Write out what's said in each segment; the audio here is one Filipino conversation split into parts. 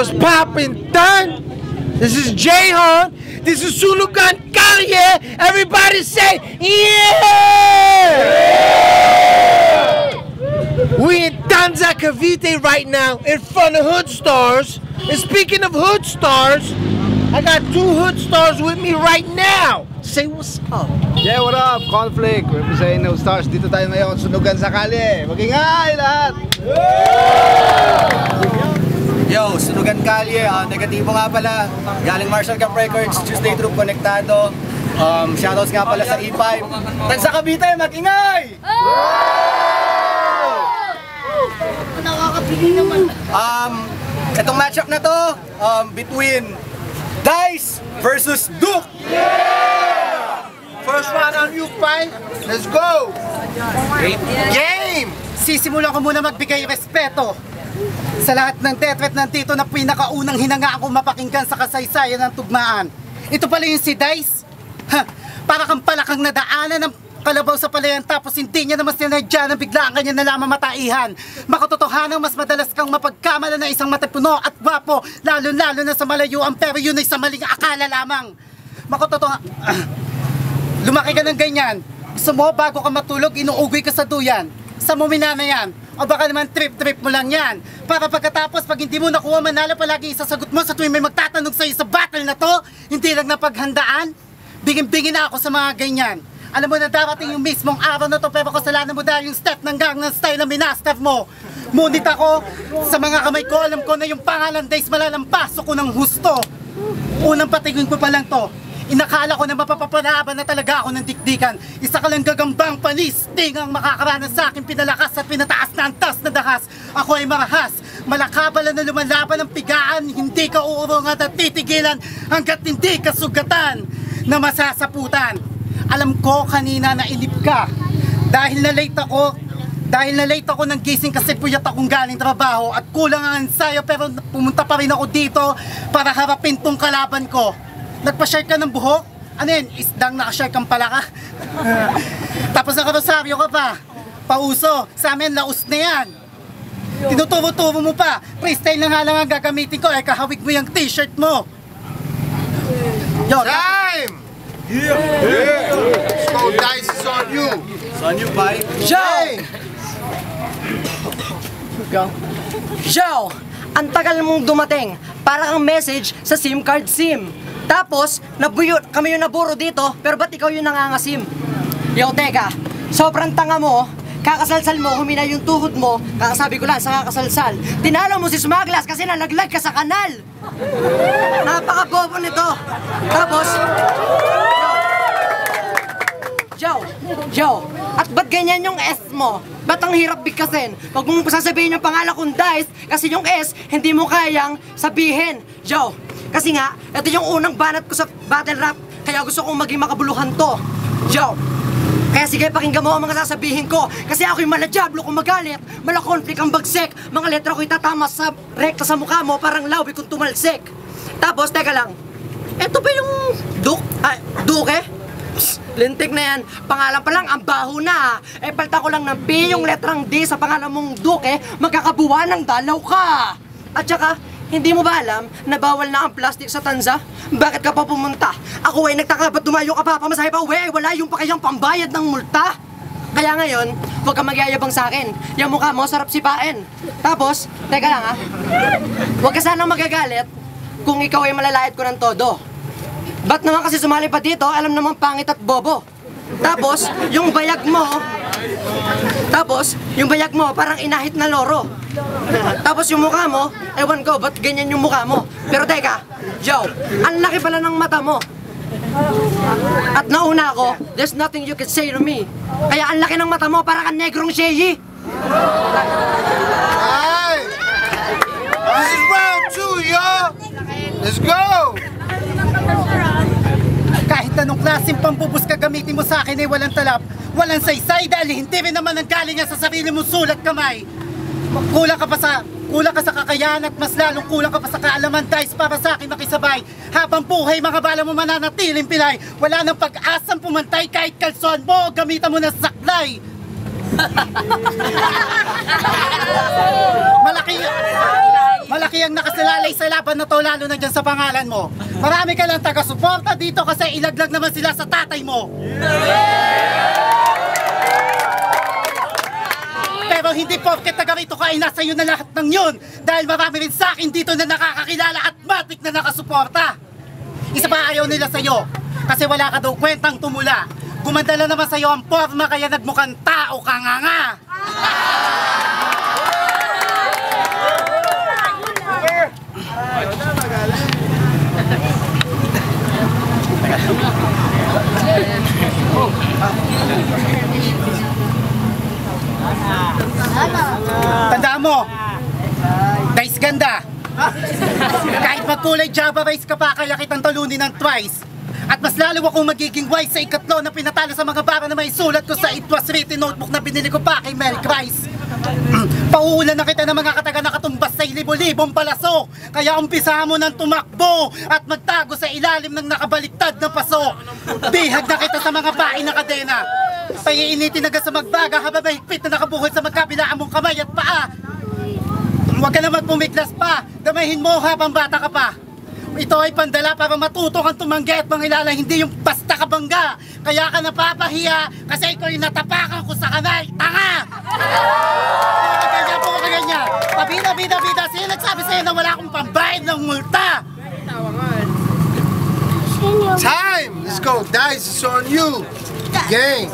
What's poppin', done? This is Jayhan. This is Sunugan Kalye. Everybody say, yeah! We in Tanza Cavite right now in front of Hood Stars. And speaking of Hood Stars, I got 2 Hood Stars with me right now. Say what's up. Yeah, what up? Conflict. Representing Hood Stars. Dito tayo ngayon, Sunugan sa Kalye. Magingay lahat! Yo, Sunugan Kalye, negatibo nga pala. Galing Marshall Camp Records, Tuesday Troop Konektado. Shoutouts nga pala sa E5. Tansa Cavite, mag-ingay! Nakakapili naman. Itong matchup na to, between Dice versus Duke. First round on you, fight. Let's go. Game! Sisimulan ko muna magbigay respeto sa lahat ng tetwet nandito na pinakaunang hinanga akong mapakinggan sa kasaysayan ng tugmaan. Ito pala yung si Dice. Para kang palakang nadaanan ng kalabaw sa palayan tapos hindi niya naman sinadya na bigla ang kanya nalang mamataihan. Makatotohanang mas madalas kang mapagkamala na isang matapuno at gwapo, lalo-lalo na sa malayuan, pero yun ay sa maling akala lamang. Lumaki ka ng ganyan. Gusto mo bago ka matulog, inuugoy ka sa duyan. Sa mumina na yan. O baka naman trip-trip mo lang yan. Para pagkatapos, pag hindi mo nakuha, manalo palagi isasagot mo sa tuwing may magtatanong sa'yo sa battle na to. Hindi lang napaghandaan. Bigin-bigin na ako sa mga ganyan. Alam mo na darating yung mismong araw na to, pero kasalanan mo dahil yung step ng Gangnam Style na minaster mo. Ngunit ako, sa mga kamay ko, alam ko na yung pangalan Dice malalampaso ko ng husto. Unang patingin ko pa lang to. Inakala ko na mapapaparaban na talaga ako ng dikdikan. Isa ka lang gagambang panis, tingang makakaranas sa akin, pinalakas at pinataas na antas na dahas. Ako ay marahas, malakabalan na lumalaban ng pigaan, hindi ka uurungan at titigilan hanggat hindi ka sugatan na masasaputan. Alam ko kanina na inip ka dahil na late ako ng gising kasi puyat akong galing trabaho at kulang ang ensayo, pero pumunta pa rin ako dito para harapin tong kalaban ko. Nagpa-share ka ng buhok? Ano yun? Isdang naka-share kang pala ka? Tapos nakarosaryo ka pa. Pauso. Sa amin, laos na yan. Tinuturo-turo mo pa. Freestyle na nga lang ang gagamitin ko. Eh, kahawig mo yung t-shirt mo. Yo, Time! Yeah! Let's go, Dice is on you. It's on you, bye. Joe! Ang tagal mong dumating. Para kang message sa SIM card SIM. Tapos, kami yung naburo dito, pero ba't ikaw yung nangangasim? Yo, teka, sobrang tanga mo, kakasalsal mo, humina yung tuhod mo, kakasabi ko lang sa kakasalsal. Tinalo mo si Smaglas kasi nalaglag ka sa kanal. Napaka-bobo nito. Tapos, Joe, at ba't ganyan yung S mo? Ba't ang hirap bigkasin? Huwag mong sasabihin yung pangalan kong Dice kasi yung S, hindi mo kayang sabihin. Joe, kasi nga, ito yung unang banat ko sa battle rap, kaya gusto kong maging makabuluhan to. Joe, kaya sige, pakinggan mo ang mga sasabihin ko. Kasi ako'y maladiablo kung magalit, malakonflict ang bagsik. Mga letra ko'y tatama sa rekta sa mukha mo, parang lawi kung tumalsik. Tapos, teka lang, ito ba yung Duke? Lintik na yan. Pangalan pa lang, ang baho na. Eh, palta ko lang ng P, yung letrang D sa pangalan mong Duke, magkakabuwa ng dalaw ka. At saka, hindi mo ba alam na bawal na ang plastic sa Tanza? Bakit ka pa pumunta? Ako ay nagtaka, ba't dumayo ka pa? Pamasahe pa, wala yung pakayang pambayad ng multa. Kaya ngayon, huwag ka magyayabang sa akin. Yung mukha mo, sarap sipain. Tapos, teka lang ha, huwag ka sanang magagalit kung ikaw ay malalait ko ng todo. Ba't naman kasi sumali pa dito, alam namang pangit at bobo. Tapos, yung bayag mo, parang inahit na loro. Tapos yung mukha mo, ewan ko, ba't ganyan yung mukha mo? Pero teka, Joe, ang laki pala ng mata mo. At nauna ako, there's nothing you can say to me. Kaya ang laki ng mata mo, parang kang negrong sheyi. Hey! This is round 2, y'all! Let's go! kahit anong klaseng pambubus ka gamitin mo sa akin ay walang talab, walang saysay dahil hindi rin naman ang galing sa sarili mong sulat kamay. Kulang ka sa kakayahan at mas lalong kulang ka pa sa kaalaman, Dice, para sa akin makisabay. Habang buhay, mga bala mo mananatiling pilay. Wala nang pag-asang pumantay kahit kalson mo o gamitan mo ng saklay. malaki ang nakasalalay sa laban na to, lalo na dyan sa pangalan mo. Marami ka lang taga-suporta dito kasi ilaglag naman sila sa tatay mo. Pero hindi porket taga rito ka ay nasa iyo na lahat ng yun. Dahil marami rin sa akin dito na nakakakilala at matik na nakasuporta. Isa pa ayaw nila sa'yo kasi wala ka daw kwentang tumula. Gumanda na naman sa'yo ang forma kaya nagmukhang tao ka nga. Tandaan mo, guys ganda. Kahit magkulay Java rice ka pa, kaya kitang talunin ng twice. At mas lalo akong magiging wise sa ikatlo na pinatalo sa mga bara na may sulat ko sa It Was Written notebook na binili ko pa kay Mary Christ. Pauulan na kita ng mga kataga na katumbas sa libo-libong palaso. Kaya umpisahan mo ng tumakbo at magtago sa ilalim ng nakabaliktad na paso. Bihag na kita sa mga pain na kadena. Paiinitin agad sa magbaga habang mahigpit na nakabuhol sa magkabilaan mong kamay at paa. Huwag ka naman pumiglas pa. Damahin mo habang bata ka pa. Ito ay pandala para matuto kang tumanggi at mangilala, hindi yung basta kabangga. Kaya ka napapahiya kasi ikaw yung natapakan ko sa kanal. Tanga! Puro ka ganyan. Pabida. Sino nagsabi sa'yo na wala akong pambayad ng multa? Time! Let's go, dice is on you. Gang!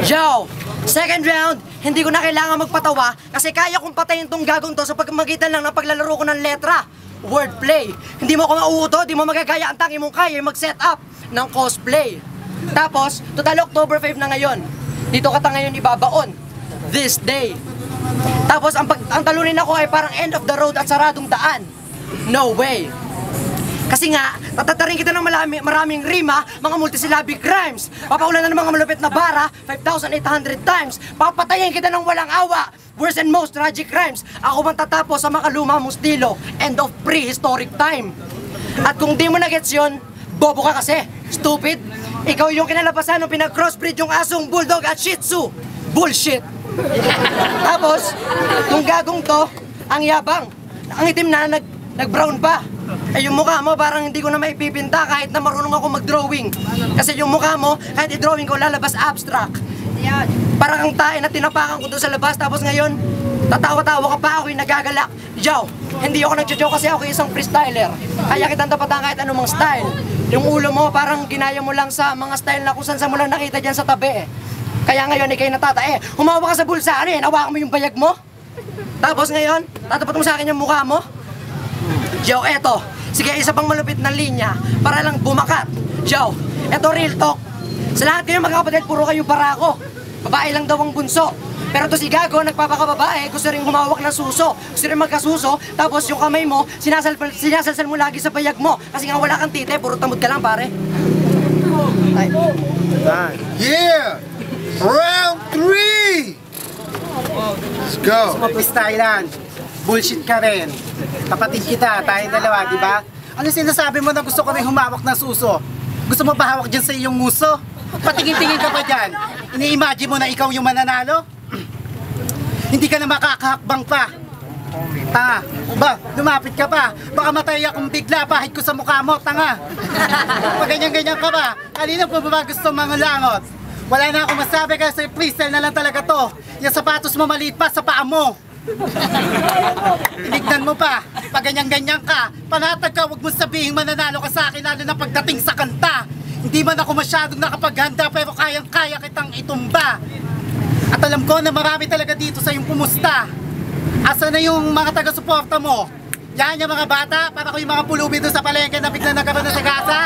Yo! Second round, hindi ko na kailangan magpatawa kasi kaya kong patayin tong gagong to sa pagmagitan lang ng paglalaro ko ng letra. Wordplay. Hindi mo ako mauuto, di mo magagaya ang tangi mong kaya mag-set up ng cosplay. Tapos, total October 5 na ngayon. Dito ka ta ngayon ibabaon. This day. Tapos, ang talunin ako ay parang end of the road at saradong daan. No way. Kasi nga, tatatarin kita ng maraming rima, mga multisyllabic rhymes. Papaulan na ng mga malupit na bara, 5,800 times. Papatayin kita ng walang awa, worst and most tragic rhymes. Ako man tatapos sa makaluma mong stilo, end of prehistoric time. At kung di mo na-gets yun, bobo ka kasi, stupid. Ikaw yung kinalabasan ng pinag-crossbreed yung asong bulldog at shih tzu. Bullshit. Tapos, yung gagong to, ang yabang. Ang itim na nag-brown pa. Eh yung mukha mo parang hindi ko na maipipinta kahit na marunong ako mag-drawing. Kasi yung mukha mo, kahit i-drawing ko lalabas abstract. Yan. Parang ang tae na tinapakan ko doon sa labas tapos ngayon, tatawa-tawa ka pa ako'y nagagalak. Yo, hindi ako nagjo-joke kasi ako isang freestyler. Kaya kitang tapatan kahit anumang style. Yung ulo mo parang ginaya mo lang sa mga style na kung saan mo lang nakita dyan sa tabi. Kaya ngayon ikay natatae, humawa ka sa bulsa, ano yan, hawakan mo yung bayag mo. Tapos ngayon, tatapat mo sa akin yung mukha mo. Yo, eto. Sige, isa pang malupit na linya para lang bumakat. Yo, eto real talk. Sa lahat kayo mga kapatid, puro kayo barako. Babae lang daw ang bunso. Pero to si Gago, nagpapakababae, gusto rin humawak ng suso. Gusto rin magkasuso, tapos yung kamay mo, sinasalsal mo lagi sa bayag mo. Kasi nga wala kang tite, puro tamod ka lang pare. Ay. Yeah! Round 3! Let's go! Freestylean. Bullshit ka rin. Kapatid kita, tayong dalawa, di ba? Ano sinasabi mo na gusto ko rin humawak ng suso? Gusto mo ba hawak dyan sa iyong muso? Patingin-tingin ka pa dyan. Ini-imagine mo na ikaw yung mananalo? Hindi ka na makakahakbang pa. Tanga, ba, lumapit ka pa. Baka matay akong bigla, pahit ko sa mukha mo, tanga. Pag ganyan-ganyan ka ba? Kanina po ba gusto mga langot? Wala na akong masabi kasi freestyle na lang talaga to. Yung sapatos mo maliit pa sa paa mo. Tinignan mo pa, pag ganyan-ganyan ka, panatag ka, huwag mo sabihin mananalo ka sa akin lalo na pagdating sa kanta. Hindi man ako masyadong nakapaghanda pero kayang-kaya kitang itumba. At alam ko na marami talaga dito sa yung pumusta. Asa na yung mga taga-suporta mo? Yan yung mga bata, para ko yung mga pulubi doon sa palengke na bigla nagkaroon na sa gasa.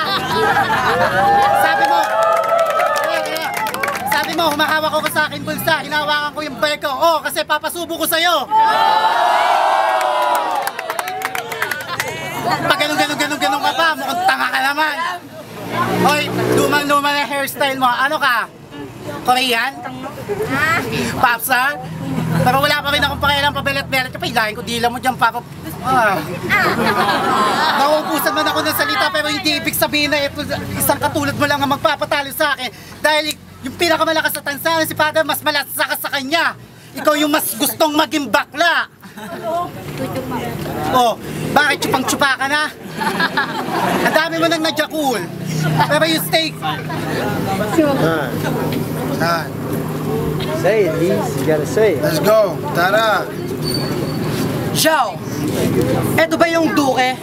Sabi mo, humahawak ko sa akin bulsa, hinawakan ko yung bike ko. Oh, kasi papasubo ko sa'yo. Pag ganun ka pa, mukhang tanga ka naman. Hoy, lumang-luma na hairstyle mo. Ano ka? Korean? Popstar? Pero wala pa rin akong pakialam pabelet-belet ka pa. Ilahin ko dila mo dyan pa ako. Nauubusan man ako ng salita pero hindi ibig sabihin na ito, isang katulad mo lang ang magpapatalo sa akin. Dahil yung pinakamalakas sa tansanan si Father, mas malasa ka sa kanya. Ikaw yung mas gustong maging bakla. Oh, bakit tsupang-tsupa ka na? Ang dami mo nang nadjakul. Pero yung steak. Say it, Liz. You gotta say it. Let's go. Tara. Xiao, eto ba yung duke?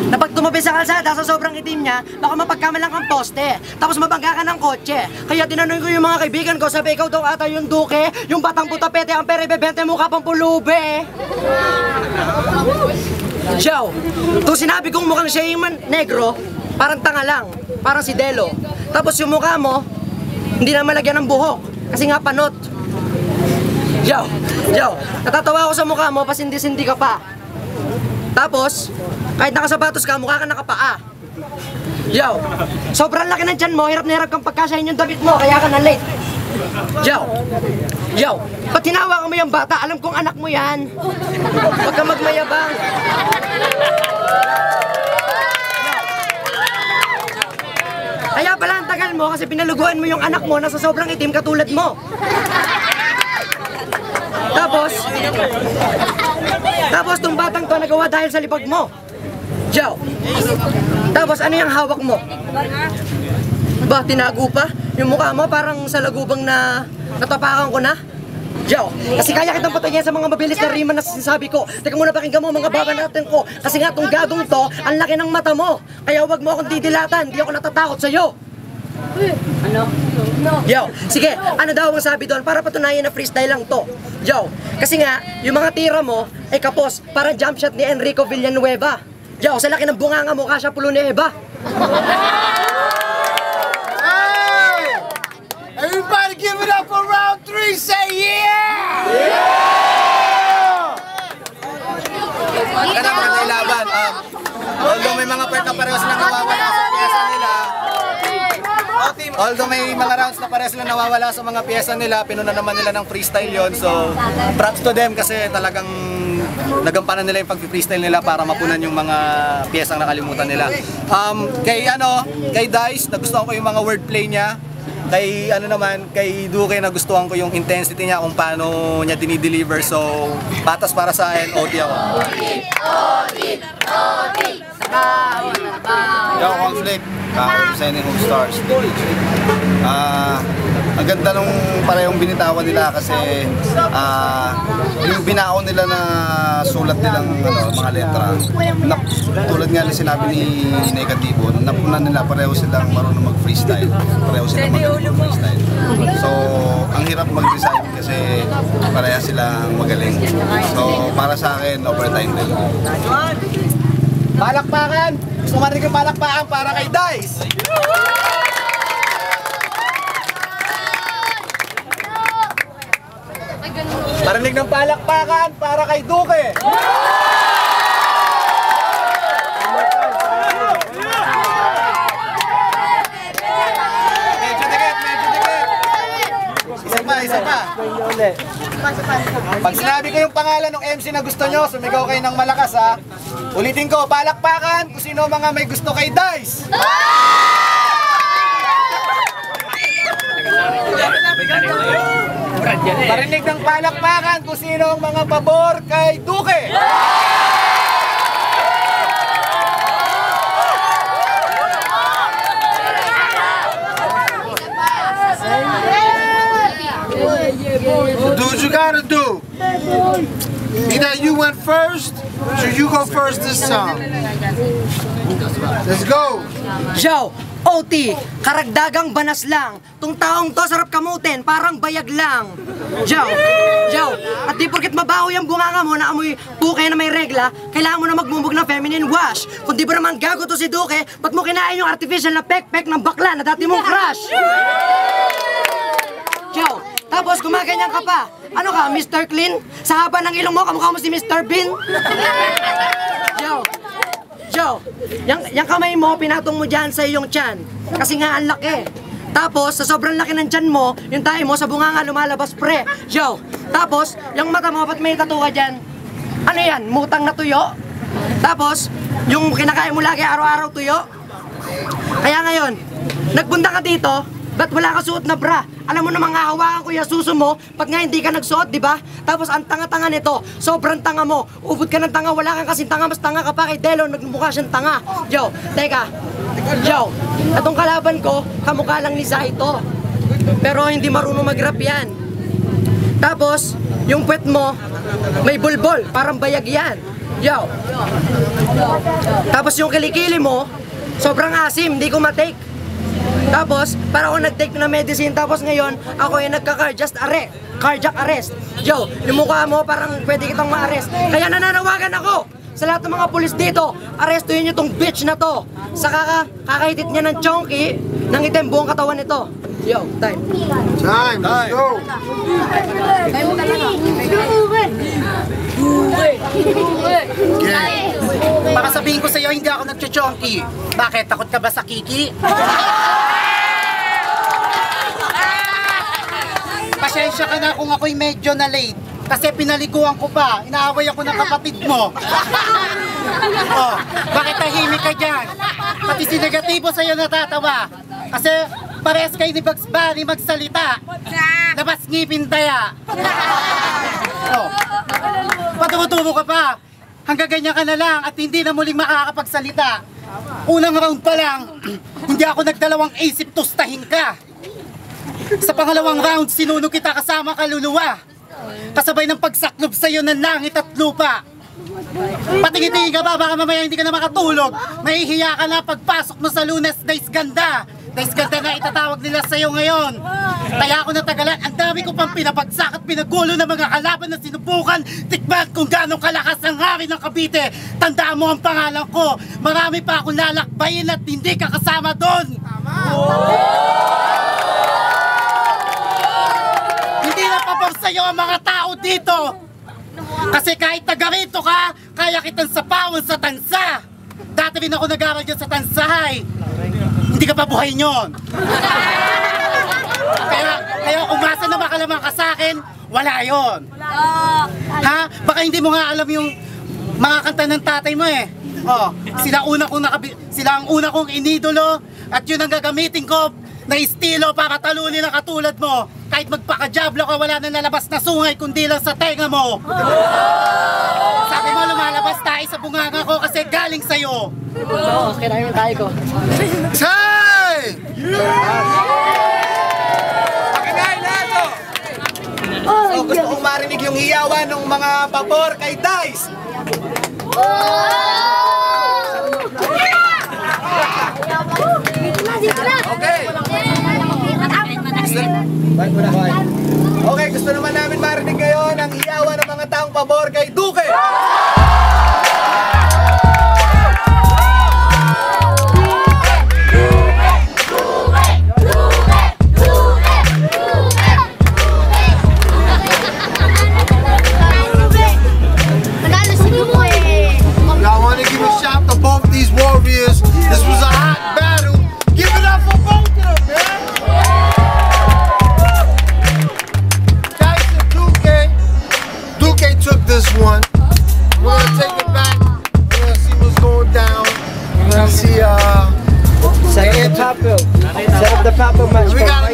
Na pag tumabi sa kalsada sa sobrang itim niya, baka mapagkamalang kang poste, tapos mabangga ka ng kotse. Kaya tinanong ko yung mga kaibigan ko, sabi ikaw daw ata yung duke, yung batang putapete ang pere bebente mo kapang pulube. Xiao, kung sinabi kong mukhang siya yung negro, parang tanga lang, parang si Delo. Tapos yung mukha mo, hindi na malagyan ng buhok, kasi nga panot. Xiao, natatawa ako sa mukha mo, pasindi-sindi ka pa. Tapos, kahit nakasapatos ka, mukha ka nakapaa. Xiao, sobrang laki ng tiyan mo, hirap na hirap kang pagkasahin yung damit mo, kaya ka na late. Xiao, ba't tinawa ka mo yung bata? Alam kong anak mo yan. Huwag ka magmayabang. Kaya pala ang tagal mo kasi pinaluguan mo yung anak mo na sa sobrang itim katulad mo. Tapos tong batang to nagawa dahil sa lipag mo. Xiao. Tapos ano yung hawak mo? Ba, tinago pa? Yung mukha mo parang sa lagubang na natapakan ko na? Xiao, kasi kaya kitang patayin sa mga mabilis na rima na sinasabi ko. Teka muna, pakinggan mo mga baba natin ko. Kasi nga tong gagong to, ang laki ng mata mo. Kaya wag mo akong didilatan, di ako natatakot sa'yo. Yo, sige, ano daw ang sabi doon para patunayan na freestyle lang to? Yo, kasi nga, yung mga tira mo ay kapos, parang jump shot ni Enrico Villanueva. Yo, sa laki ng bunganga mo, kasya pulo ni Eva. Hey! Everybody give it up for round 3, say yeah! Maganda yung laban. Although may mga part na pareho silang nawawala sa piyesa nila, although may mga rounds na pareho silang nawawala sa mga piyesa nila, pinuna naman nila ng freestyle yon. So, props to them kasi talagang nagampanan nila yung pag-freestyle nila para mapunan yung mga piyesang nakalimutan nila. Kay Dice, nagustuhan ko yung mga wordplay niya. Kay kay Duque nagustuhan ko yung intensity niya kung paano niya dinideliver. So, patas para sa akin, OT ako. Yo, Conflict. Representing Home Stars. Ang ganda nung parehong binitawan nila kasi yung binaon nila na sulat nilang mga letra. Tulad nga na sinabi ni Negativo, napunan nila pareho silang marunong mag-freestyle. Pareho silang mag-freestyle. So, ang hirap mag-design kasi pareha silang magaling. So, para sa akin, overtime din. Palakpakan! Gusto marinig yung palakpakan para kay Dice! Marinig ng palakpakan para kay Duque! Medyo dikit! Isa pa! Pag sinabi ko yung pangalan ng MC na gusto nyo, sumigaw kayo ng malakas ha. Ulitin ko, palakpakan kung sino mga may gusto kay Dice. Parinig ng palakpakan kung sino ang mga pabor kay Duque. Do what you gotta do. Either you went first, or you go first this time. Let's go. Xiao, OT, karagdagang banas lang. Tung taong to sarap kamutin, parang bayag lang. Xiao, at di porket mabaho yung bunganga mo na amoy Duque na may regla, kailangan mo na magmumog ng feminine wash. Kung di ba naman gago to si Duque, ba't mo kinain yung artificial na pek-pek ng bakla na dati mong crush? Xiao, tapos gumaganyan ka pa. Ano ka, Mr. Clean? Sa haba ng ilong mo, kamukha mo si Mr. Bean? Joe, yung kamay mo, pinatong mo dyan sa iyong tiyan. Kasi nga ang laki. Tapos, sa sobrang laki ng tiyan mo, yung tayo mo sa bunganga lumalabas, pre. Joe, tapos, yung mata mo, ba't may tattoo ka dyan? Ano yan, mutang na tuyo? Tapos, yung kinakain mo lagi araw-araw tuyo? Kaya ngayon, nagpunta ka dito, Ba't wala ka suot na bra? Alam mo namang hahawakan ko yung suso mo pag nga hindi ka nagsuot, di ba? Tapos ang tanga-tanga nito, sobrang tanga mo. Ubod ka ng tanga, wala kang kasing tanga, mas tanga ka pa kay Delon, nagmukha siyang tanga. Joe, teka. Joe, atong kalaban ko, kamukha lang ni Zaito. Pero hindi marunong mag-rap yan. Tapos, yung puwet mo, may bulbol, parang bayag yan. Yo. Tapos yung kilikili mo, sobrang asim, hindi ko matake. Tapos, para ako nag-take na medicine, tapos ngayon, ako ay cardiac arrest. Yo, yung mukha mo, parang pwede kitang ma-arrest. Kaya nananawagan ako sa lahat ng mga pulis dito, arrestuhin nyo tong bitch na to. Sa kakahitit niya ng chonky, nang itim buong katawan nito. Yo, time. Time, let's go. Baka sabihin ko sa'yo, hindi ako nagchuchonky. Bakit? Takot ka ba sa Kiki? Pasensya ka na kung ako'y medyo na late. Kasi pinaliguan ko pa. Inaaway ako ng kapatid mo. Oh, bakit tahimik ka dyan? Pati si negatibo sa'yo natatawa. Kasi parehas kayo ni Bugs Bunny magsalita. Labas ngipin daya. Oh, patumutubo ka pa. Hanggang ganyan ka na lang at hindi na muling makakapagsalita. Unang round pa lang, hindi ako nagdalawang isip tustahin ka. Sa pangalawang round, sinunog kita kasama kaluluwa. Kasabay ng pagsaklob sa'yo ng langit at lupa. Patingin-tingin ka ba, baka mamaya hindi ka na makatulog. Nahihiya ka na pagpasok mo sa Lunes, Dice Ganda. Dice Ganda na itatawag nila sa'yo ngayon. Kaya ako natagalan, ang dami ko pang pinabagsak at pinagulo ng mga kalaban na sinubukan. Tikman kung gano'ng kalakas ang hari ng Cavite. Tandaan mo ang pangalan ko. Marami pa akong lalakbayin at hindi ka kasama doon. Hindi na pabor sa'yo ang mga tao dito. Kasi kahit taga rito ka, kaya kitang sapawan sa tansa. Dati rin ako nag-aral dyan sa tansahay. Hindi ka pa buhay nyon. Kaya umasa na makalamang ka sa akin, wala yon. Ha? Baka hindi mo nga alam yung mga kanta ng tatay mo eh. Oh, sila ang una kong inidolo at yun ang gagamitin ko na estilo para talunin ang katulad mo. Kahit magpakajablo ka, wala na nalabas na sungay kundi lang sa tenga mo. Sabi mo lumalabas tayo sa bunganga ko kasi galing sa'yo. Oo, kailangan tayo ko. Time! So, gusto kong marinig yung hiyawan ng mga pabor kay Dice. Okay. Okay, gusto naman namin marinig ngayon ang hiyawan ng mga taong pabor kay Duque. Y'all want to give a shout to both these warriors. This was a hot battle. Give it up for both of them, man. Dice and Duque took this one. We're gonna take it back. We're gonna see what's going down. We're gonna see Set up the pop-up match. we got